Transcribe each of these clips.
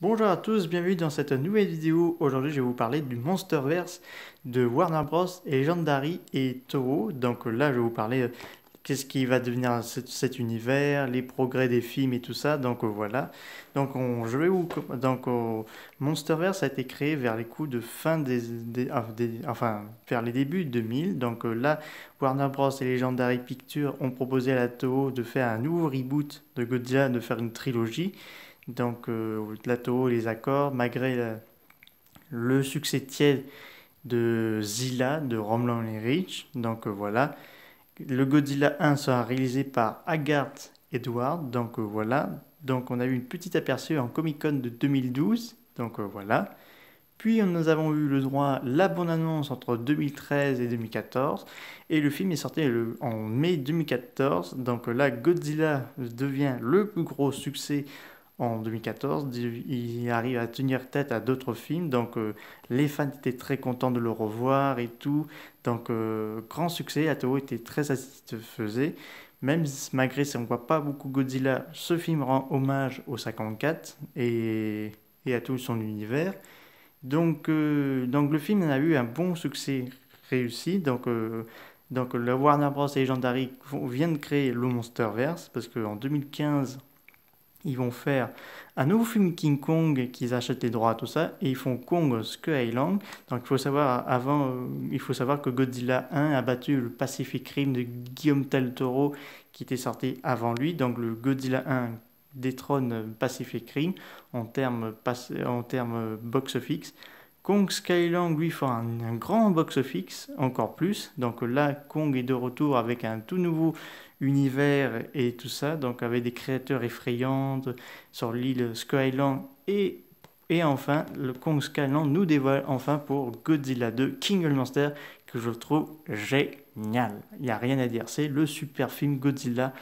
Bonjour à tous, bienvenue dans cette nouvelle vidéo. Aujourd'hui, je vais vous parler du Monsterverse de Warner Bros. Et Legendary et Toho. Donc là, je vais vous parler qu'est-ce qui va devenir cet univers, les progrès des films et tout ça. Donc voilà. Je vais vous Monsterverse a été créé vers les coups de fin enfin vers les débuts 2000. Donc là, Warner Bros. Et Legendary Pictures ont proposé à la Toho de faire un nouveau reboot de Godzilla, de faire une trilogie. La Toho les accords, malgré le succès tiède de Zilla, de Roland Emmerich. Voilà. Le Godzilla 1 sera réalisé par Agarth Edward. Voilà. Donc on a eu une petite aperçu en Comic Con de 2012. Voilà. Puis nous avons eu le droit la bande-annonce entre 2013 et 2014. Et le film est sorti en mai 2014. Donc là, Godzilla devient le plus gros succès en 2014. Il arrive à tenir tête à d'autres films. Les fans étaient très contents de le revoir et tout. Grand succès. Toho était très satisfait. Même malgré si on ne voit pas beaucoup Godzilla, ce film rend hommage au 54 et à tout son univers. Donc le film a eu un bon succès réussi. Le Warner Bros. Et Legendary viennent de créer le Monsterverse parce qu'en 2015, ils vont faire un nouveau film King Kong qu'ils achètent les droits, tout ça, et ils font Kong Skull Island. Il faut savoir que Godzilla 1 a battu le Pacific Rim de Guillermo del Toro qui était sorti avant lui. Donc le Godzilla 1 détrône Pacific Rim en termes box-office. Kong Skyland lui fait un grand box-office, encore plus. Donc là, Kong est de retour avec un tout nouveau univers et tout ça, donc avec des créateurs effrayantes sur l'île Skyland et enfin le Kong Skyland nous dévoile enfin pour Godzilla 2 King of the Monster que je trouve génial. Il n'y a rien à dire, c'est le super film Godzilla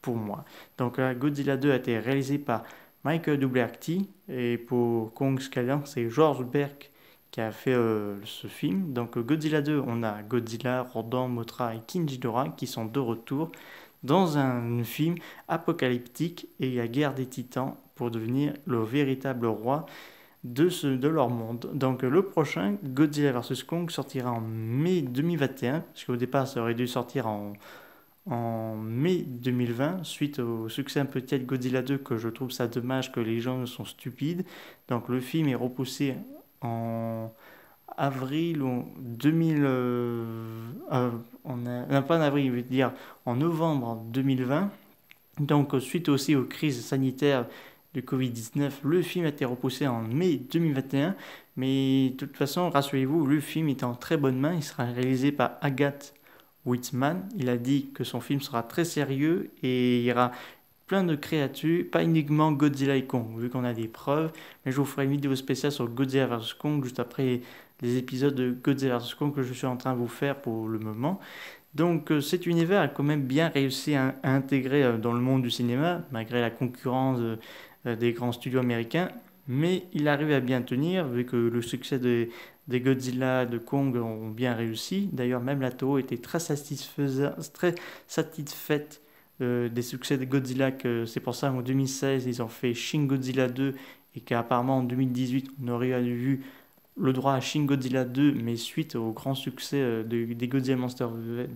pour moi. Godzilla 2 a été réalisé par Michael Dougherty et pour Kong Skyland c'est George Berg qui a fait ce film. Godzilla 2, on a Godzilla, Rodan, Mothra et King Ghidorah qui sont de retour dans un film apocalyptique et la guerre des titans pour devenir le véritable roi de leur monde. Le prochain, Godzilla vs Kong, sortira en mai 2021, parce qu'au départ ça aurait dû sortir en mai 2020, suite au succès un peu de Godzilla 2, que je trouve ça dommage que les gens sont stupides. Le film est repoussé en avril ou 2000, pas en avril, je veux dire en novembre 2020. Suite aussi aux crises sanitaires de Covid-19, le film a été repoussé en mai 2021. Mais de toute façon, rassurez-vous, le film est en très bonne main. Il sera réalisé par Agathe Whitman. Il a dit que son film sera très sérieux et il y aura plein de créatures, pas uniquement Godzilla et Kong, vu qu'on a des preuves. Mais je vous ferai une vidéo spéciale sur Godzilla vs Kong juste après les épisodes de Godzilla vs Kong que je suis en train de vous faire pour le moment. Cet univers a quand même bien réussi à intégrer dans le monde du cinéma, malgré la concurrence des grands studios américains. Mais il arrive à bien tenir, vu que le succès des Godzilla de Kong ont bien réussi. D'ailleurs, même la Toho était très satisfaite des succès de Godzilla. C'est pour ça qu'en 2016, ils ont fait Shin Godzilla 2 et qu'apparemment en 2018, on aurait vu le droit à Shin Godzilla 2, mais suite au grand succès des Godzilla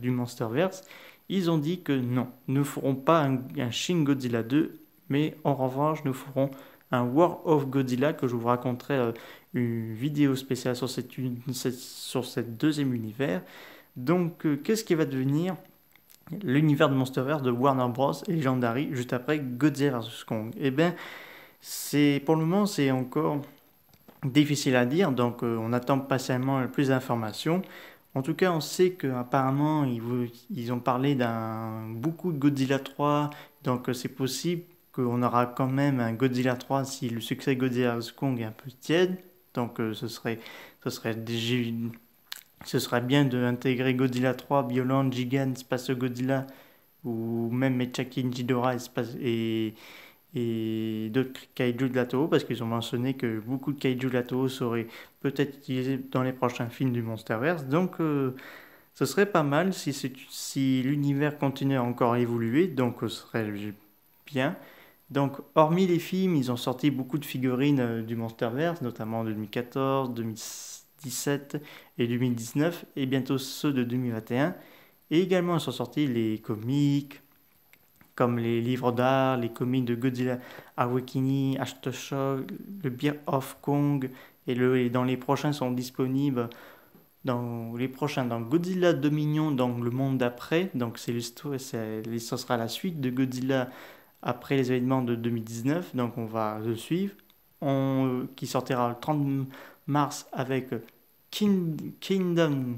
du Monsterverse, ils ont dit que non, nous ne ferons pas un Shin Godzilla 2, mais en revanche, nous ferons un War of Godzilla que je vous raconterai une vidéo spéciale sur cette deuxième univers. Qu'est-ce qui va devenir l'univers de Monsterverse de Warner Bros. Et Legendary juste après Godzilla vs Kong? Eh bien, pour le moment, c'est encore difficile à dire, on attend patiemment plus d'informations. En tout cas, on sait qu'apparemment, ils ont parlé beaucoup de Godzilla 3, c'est possible qu'on aura quand même un Godzilla 3 si le succès de Godzilla vs Kong est un peu tiède. Ce serait bien d'intégrer Godzilla 3, Bioland, Gigant, Space Godzilla, ou même Mecha Ghidorah et d'autres kaiju de la Toho, parce qu'ils ont mentionné que beaucoup de kaiju de la Toho seraient peut-être utilisés dans les prochains films du Monsterverse. Ce serait pas mal si l'univers continuait à encore évoluer, ce serait bien. Donc, hormis les films, ils ont sorti beaucoup de figurines du Monsterverse, notamment en 2014, 2017 et 2019, et bientôt ceux de 2021. Et également, ils sont sortis les comics, comme les livres d'art, les comics de Godzilla Awakening, Aftershock, le Bear of Kong, et dans les prochains sont disponibles dans les prochains, dans Godzilla Dominion, dans le monde d'après. Donc c'est l'histoire, ce sera la suite de Godzilla après les événements de 2019. Donc on va le suivre. Qui sortira le 30 mars avec Kingdom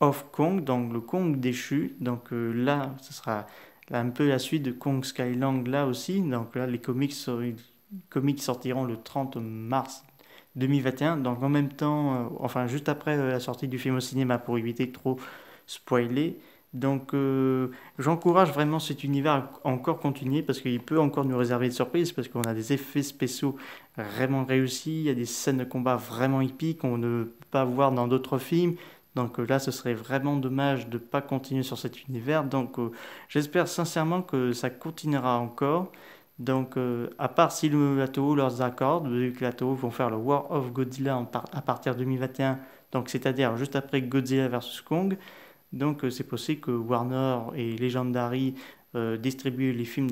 of Kong, donc le Kong déchu. Donc là, ce sera là, un peu la suite de Kong Skyland là aussi. Donc là, les comics sortiront le 30 mars 2021. Donc en même temps, enfin juste après la sortie du film au cinéma pour éviter de trop spoiler. Donc j'encourage vraiment cet univers à encore continuer parce qu'il peut encore nous réserver de surprises parce qu'on a des effets spéciaux vraiment réussis, il y a des scènes de combat vraiment épiques qu'on ne peut pas voir dans d'autres films. Donc là, ce serait vraiment dommage de ne pas continuer sur cet univers. Donc j'espère sincèrement que ça continuera encore. Donc à part si la Toho leur accorde, vu que la Toho vont faire le War of Godzilla à partir de 2021, donc c'est-à-dire juste après Godzilla vs Kong. Donc c'est possible que Warner et Legendary distribuent les films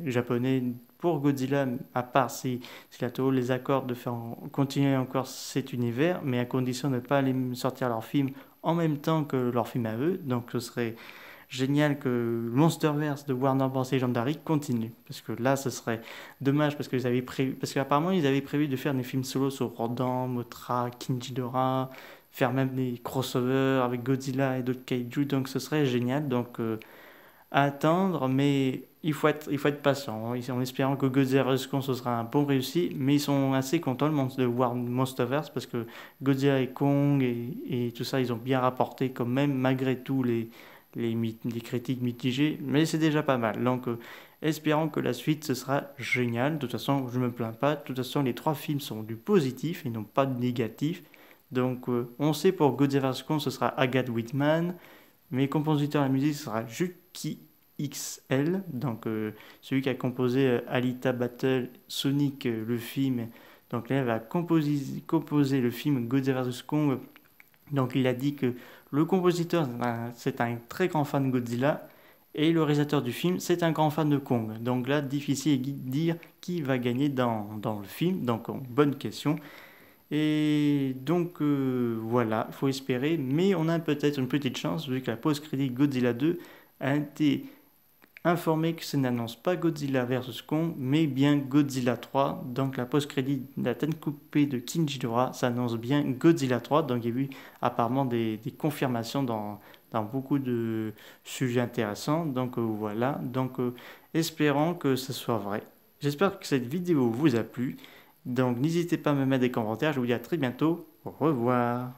japonais pour Godzilla, à part si la Toho les accorde de faire continuer encore cet univers, mais à condition de ne pas aller sortir leurs films en même temps que leurs films à eux. Donc ce serait génial que le Monsterverse de Warner Bros. Legendary continue. Parce que là, ce serait dommage parce parce qu'apparemment, ils avaient prévu de faire des films solo sur Rodan, Mothra, Ghidorah, faire même des crossovers avec Godzilla et d'autres kaiju. Donc ce serait génial. Donc à attendre, mais il faut être patient, hein, en espérant que Godzilla vs Kong ce sera un bon réussi, mais ils sont assez contents de voir Monsterverse parce que Godzilla et Kong et tout ça, ils ont bien rapporté quand même, malgré tout les critiques mitigées, mais c'est déjà pas mal. Donc espérons que la suite ce sera génial. De toute façon, je me plains pas. De toute façon, les trois films sont du positif et non pas du négatif. Donc on sait pour Godzilla vs Kong ce sera Agathe Whitman. Mes compositeurs à la musique sera Juki XL, donc celui qui a composé Alita Battle Sonic, le film. Donc là, il va composer le film Godzilla vs Kong. Donc il a dit que le compositeur, c'est un très grand fan de Godzilla, et le réalisateur du film, c'est un grand fan de Kong. Donc là, difficile de dire qui va gagner dans le film. Donc bonne question. Et donc voilà, il faut espérer, mais on a peut-être une petite chance vu que la post-crédit Godzilla 2 a été informée que ça n'annonce pas Godzilla vs Kong, mais bien Godzilla 3. Donc la post-crédit de la tête coupée de King Ghidorah, ça annonce bien Godzilla 3. Donc il y a eu apparemment des confirmations dans beaucoup de sujets intéressants. Donc voilà, donc espérons que ce soit vrai. J'espère que cette vidéo vous a plu. Donc n'hésitez pas à me mettre des commentaires, je vous dis à très bientôt, au revoir.